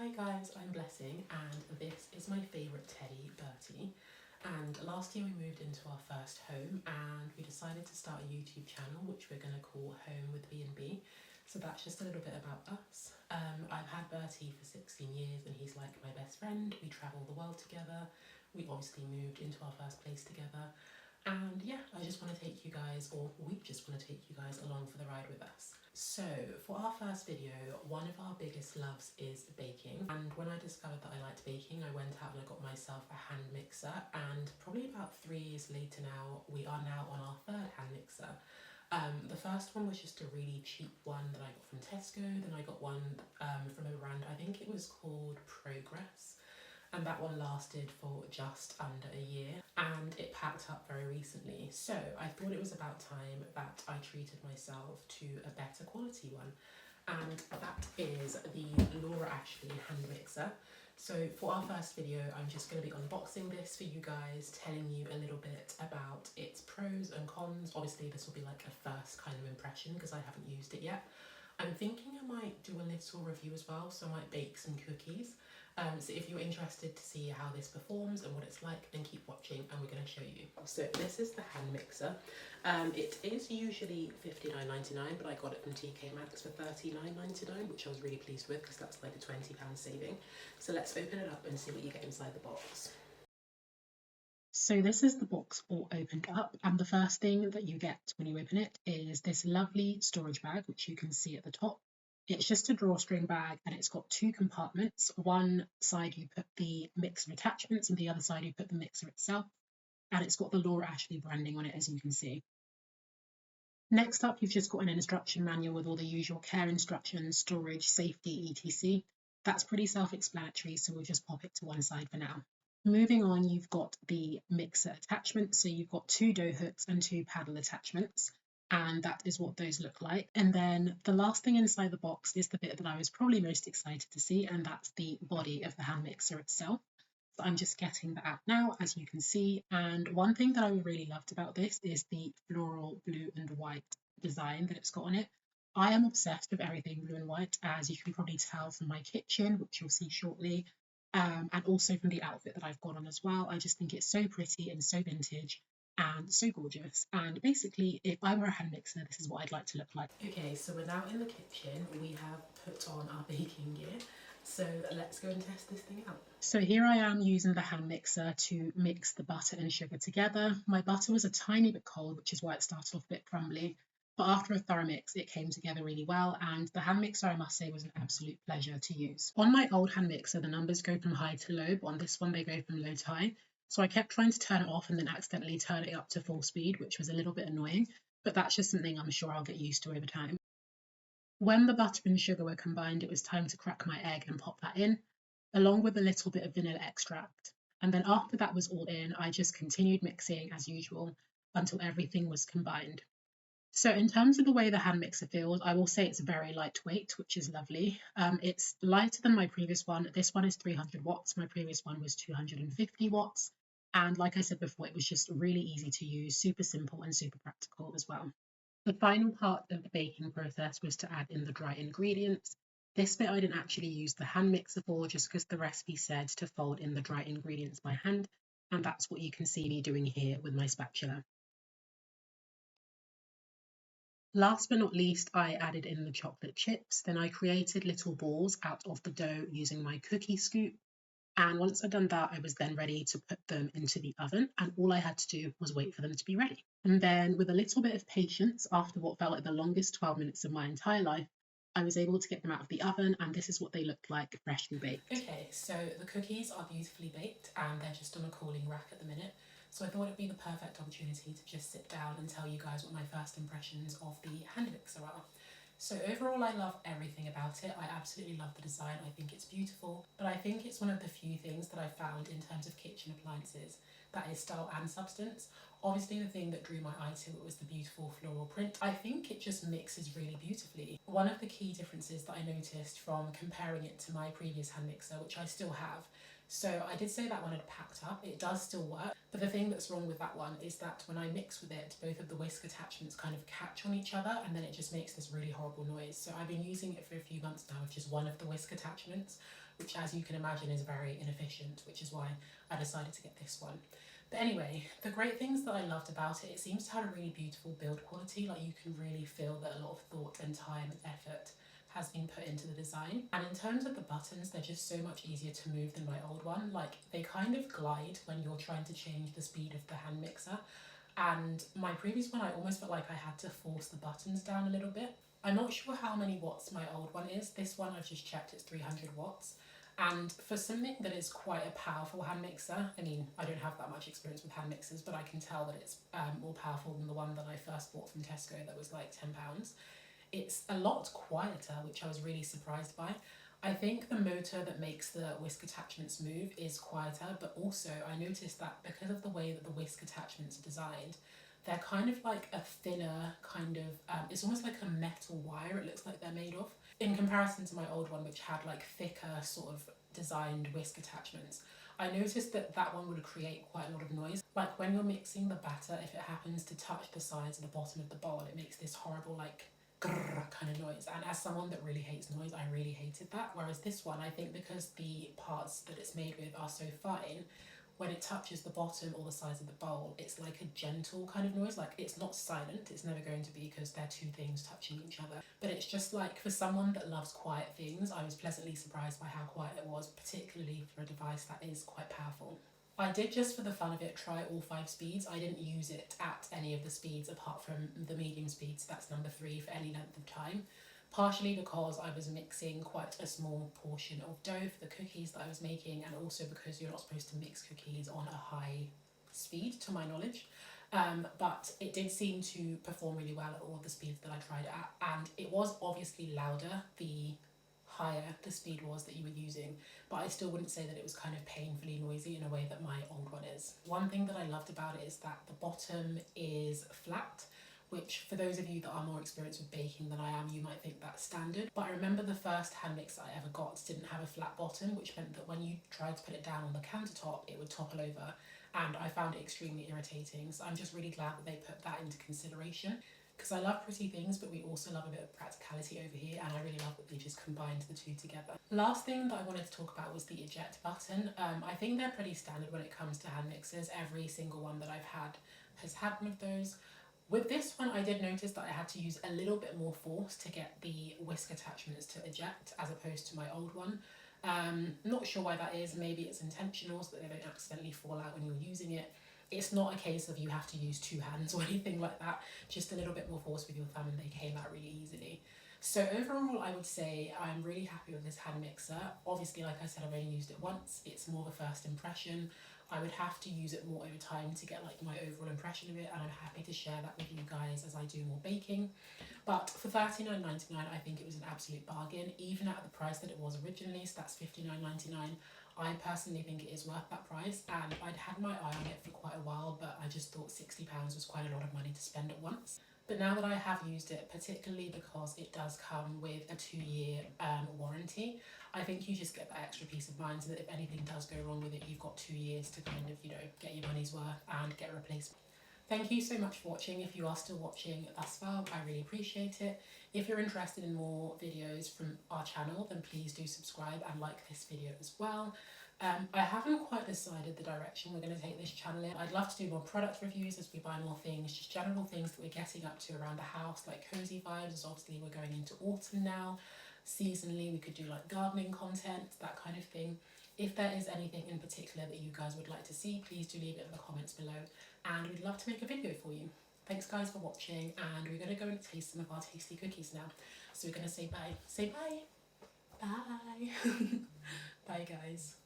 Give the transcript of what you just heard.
Hi guys, I'm Blessing and this is my favourite teddy, Bertie. And last year we moved into our first home and we decided to start a YouTube channel which we're going to call Home with B&B. So that's just a little bit about us. I've had Bertie for 16 years and he's like my best friend. We travel the world together. We obviously moved into our first place together. And yeah, I just want to take you guys, or we just want to take you guys along for the ride with us. So for our first video, one of our biggest loves is baking. And when I discovered that I liked baking, I went out and I got myself a hand mixer. And probably about 3 years later now, we are now on our third hand mixer. The first one was just a really cheap one that I got from Tesco. Then I got one from a brand, I think it was called Progress. And that one lasted for just under a year and it packed up very recently. So I thought it was about time that I treated myself to a better quality one. And that is the Laura Ashley hand mixer. So for our first video, I'm just going to be unboxing this for you guys, telling you a little bit about its pros and cons. Obviously this will be like a first kind of impression because I haven't used it yet. I'm thinking I might do a little review as well, so I might bake some cookies. So if you're interested to see how this performs and what it's like, then keep watching and we're going to show you. So this is the hand mixer. It is usually $59.99, but I got it from TK Maxx for $39.99, which I was really pleased with because that's like a £20 saving. So let's open it up and see what you get inside the box. So this is the box all opened up, and the first thing that you get when you open it is this lovely storage bag, which you can see at the top. It's just a drawstring bag and it's got two compartments. One side you put the mixer attachments and the other side you put the mixer itself. And it's got the Laura Ashley branding on it, as you can see. Next up, you've just got an instruction manual with all the usual care instructions, storage, safety, etc. That's pretty self-explanatory, so we'll just pop it to one side for now. Moving on, you've got the mixer attachment. So you've got two dough hooks and two paddle attachments. And that is what those look like. And then the last thing inside the box is the bit that I was probably most excited to see, and that's the body of the hand mixer itself. So I'm just getting that out now, as you can see. And one thing that I really loved about this is the floral blue and white design that it's got on it. I am obsessed with everything blue and white, as you can probably tell from my kitchen, which you'll see shortly, and also from the outfit that I've got on as well. I just think it's so pretty and so vintage and so gorgeous. And basically, if I were a hand mixer, this is what I'd like to look like. Okay, so we're now in the kitchen. We have put on our baking gear. So let's go and test this thing out. So here I am using the hand mixer to mix the butter and sugar together. My butter was a tiny bit cold, which is why it started off a bit crumbly. But after a thorough mix, it came together really well, and the hand mixer, I must say, was an absolute pleasure to use. On my old hand mixer, the numbers go from high to low, but on this one, they go from low to high. So I kept trying to turn it off and then accidentally turn it up to full speed, which was a little bit annoying, but that's just something I'm sure I'll get used to over time. When the butter and sugar were combined, it was time to crack my egg and pop that in, along with a little bit of vanilla extract. And then after that was all in, I just continued mixing as usual until everything was combined. So in terms of the way the hand mixer feels, I will say it's very lightweight, which is lovely. It's lighter than my previous one. This one is 300 watts. My previous one was 250 watts. And like I said before, it was just really easy to use, super simple and super practical as well. The final part of the baking process was to add in the dry ingredients. This bit I didn't actually use the hand mixer for, just because the recipe said to fold in the dry ingredients by hand. And that's what you can see me doing here with my spatula. Last but not least, I added in the chocolate chips. Then I created little balls out of the dough using my cookie scoop. And once I'd done that, I was then ready to put them into the oven. And all I had to do was wait for them to be ready. And then with a little bit of patience, after what felt like the longest 12 minutes of my entire life, I was able to get them out of the oven, and this is what they looked like freshly baked. Okay, so the cookies are beautifully baked and they're just on a cooling rack at the minute. So I thought it'd be the perfect opportunity to just sit down and tell you guys what my first impressions of the hand mixer are. So overall, I love everything about it. I absolutely love the design. I think it's beautiful, but I think it's one of the few things that I found in terms of kitchen appliances that is style and substance. Obviously, the thing that drew my eye to it was the beautiful floral print. I think it just mixes really beautifully. One of the key differences that I noticed from comparing it to my previous hand mixer, which I still have, So I did say that one had packed up. It does still work, but the thing that's wrong with that one is that when I mix with it, both of the whisk attachments kind of catch on each other, and then it just makes this really horrible noise. So I've been using it for a few months now with just one of the whisk attachments, which, as you can imagine, is very inefficient, which is why I decided to get this one. But anyway, the great things that I loved about it, it seems to have a really beautiful build quality. Like, you can really feel that a lot of thought and time and effort has been put into the design. And in terms of the buttons, they're just so much easier to move than my old one. Like, they kind of glide when you're trying to change the speed of the hand mixer. And my previous one, I almost felt like I had to force the buttons down a little bit. I'm not sure how many watts my old one is. This one I've just checked, it's 300 watts. And for something that is quite a powerful hand mixer, I mean, I don't have that much experience with hand mixers, but I can tell that it's more powerful than the one that I first bought from Tesco that was like £10. It's a lot quieter, which I was really surprised by. I think the motor that makes the whisk attachments move is quieter, but also I noticed that because of the way that the whisk attachments are designed, they're kind of like a thinner kind of, it's almost like a metal wire it looks like they're made of. In comparison to my old one, which had like thicker sort of designed whisk attachments, I noticed that that one would create quite a lot of noise. Like when you're mixing the batter, if it happens to touch the sides of the bottom of the bowl, it makes this horrible like grrr kind of noise. And as someone that really hates noise, I really hated that. Whereas this one, I think because the parts that it's made with are so fine, when it touches the bottom or the sides of the bowl, it's like a gentle kind of noise. Like, it's not silent, it's never going to be, because they're two things touching each other. But it's just like, for someone that loves quiet things, I was pleasantly surprised by how quiet it was, particularly for a device that is quite powerful. I did, just for the fun of it, try all 5 speeds. I didn't use it at any of the speeds apart from the medium speeds, that's number 3, for any length of time. Partially because I was mixing quite a small portion of dough for the cookies that I was making, and also because you're not supposed to mix cookies on a high speed, to my knowledge. But it did seem to perform really well at all of the speeds that I tried it at, and it was obviously louder the higher the speed was that you were using, but I still wouldn't say that it was kind of painfully noisy in a way that my old one is. One thing that I loved about it is that the bottom is flat, which for those of you that are more experienced with baking than I am, you might think that's standard. But I remember the first hand mixer I ever got didn't have a flat bottom, which meant that when you tried to put it down on the countertop, it would topple over, and I found it extremely irritating. So I'm just really glad that they put that into consideration, because I love pretty things, but we also love a bit of practicality over here, and I really love that they just combined the two together. Last thing that I wanted to talk about was the eject button. I think they're pretty standard when it comes to hand mixers. Every single one that I've had has had one of those. With this one, I did notice that I had to use a little bit more force to get the whisk attachments to eject, as opposed to my old one. Not sure why that is. Maybe it's intentional so that they don't accidentally fall out when you're using it. It's not a case of you have to use 2 hands or anything like that, just a little bit more force with your thumb and they came out really easily. So overall, I would say I'm really happy with this hand mixer. Obviously, like I said, I've only used it once. It's more of a first impression. I would have to use it more over time to get like my overall impression of it, and I'm happy to share that with you guys as I do more baking. But for $39.99, I think it was an absolute bargain, even at the price that it was originally, so that's $59.99. I personally think it is worth that price, and I'd had my eye on it for quite a while, but I just thought £60 was quite a lot of money to spend at once. But now that I have used it, particularly because it does come with a 2-year warranty, I think you just get that extra peace of mind so that if anything does go wrong with it, you've got 2 years to kind of, you know, get your money's worth and get a replacement. Thank you so much for watching. If you are still watching thus far, I really appreciate it. If you're interested in more videos from our channel, then please do subscribe and like this video as well. I haven't quite decided the direction we're going to take this channel in. I'd love to do more product reviews as we buy more things, just general things that we're getting up to around the house, like cozy vibes, as obviously we're going into autumn now. Seasonally, we could do like gardening content, that kind of thing. If there is anything in particular that you guys would like to see, please do leave it in the comments below, and we'd love to make a video for you. Thanks guys for watching, and we're going to go and taste some of our tasty cookies now. So we're going to say bye. Say bye. Bye. Bye guys.